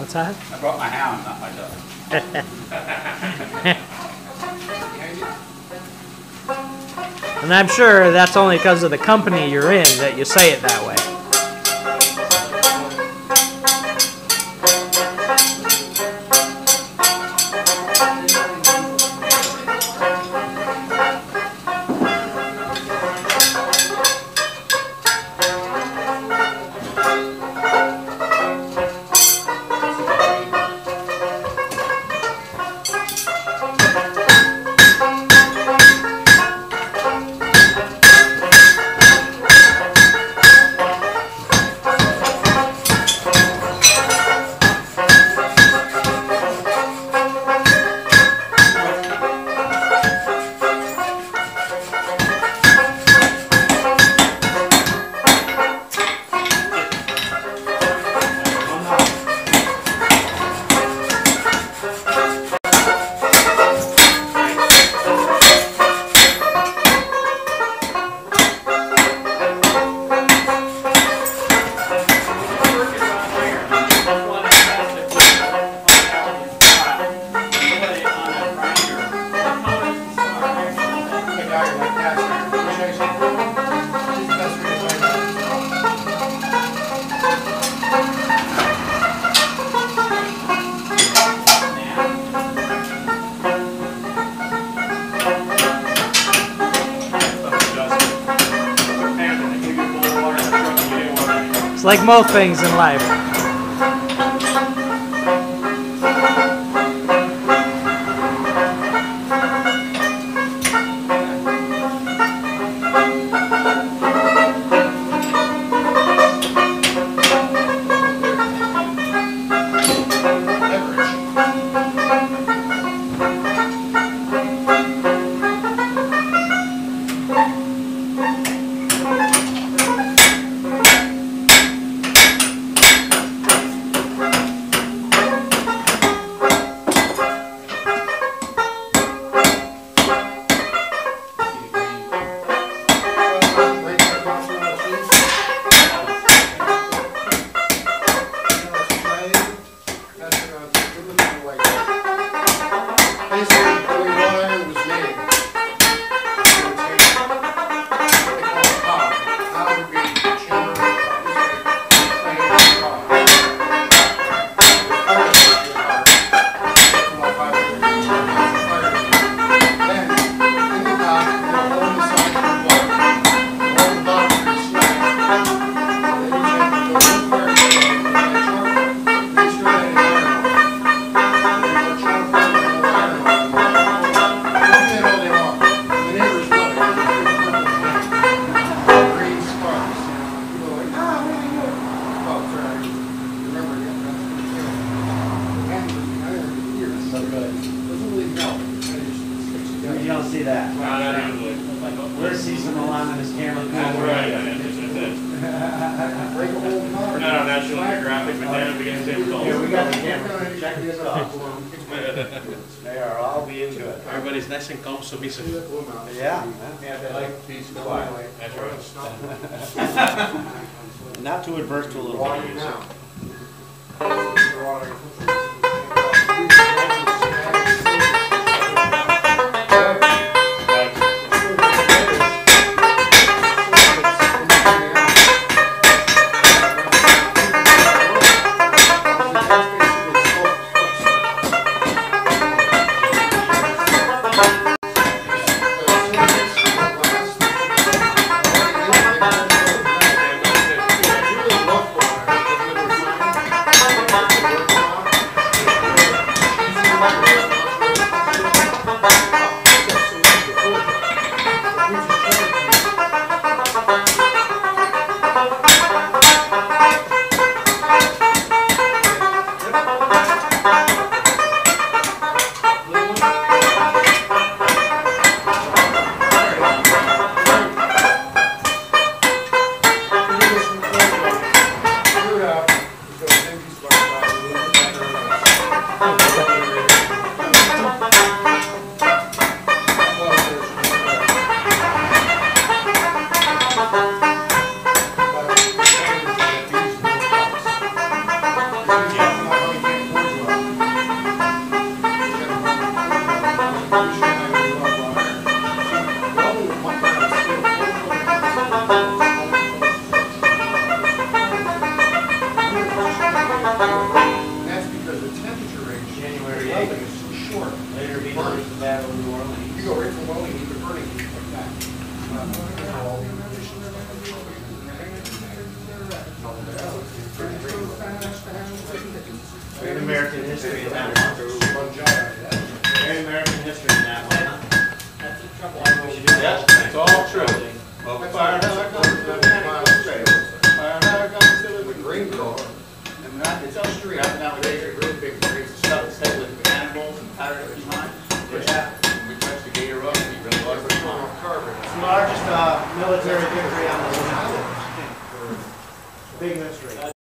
What's that? I brought my hound, not my dog. And I'm sure that's only because of the company you're in that you say it that way. It's like most things in life. see that. We'll see some anonymous camera. That's right. We're not on National Geographic, but then we get same results. Here, we got the camera. Check this out. They are all being good. Everybody's nice and calm, submissive. Yeah. Yeah, they like peace and quiet. That's right. Not too adverse to a little bit of music. That's because the temperature range January 8th is so short. Later be known as the Battle of New Orleans. You go right from welding to burning heat like that. Great American history in that one. Great American history in that one. That's the trouble. We should do that. It's all true. Fire the green door. And that, it's on the street, nowadays, they're really big grades of stuff instead with mechanicals and powder behind. Yeah. We touch the gator up, we really love it. It's the largest military victory on the big history.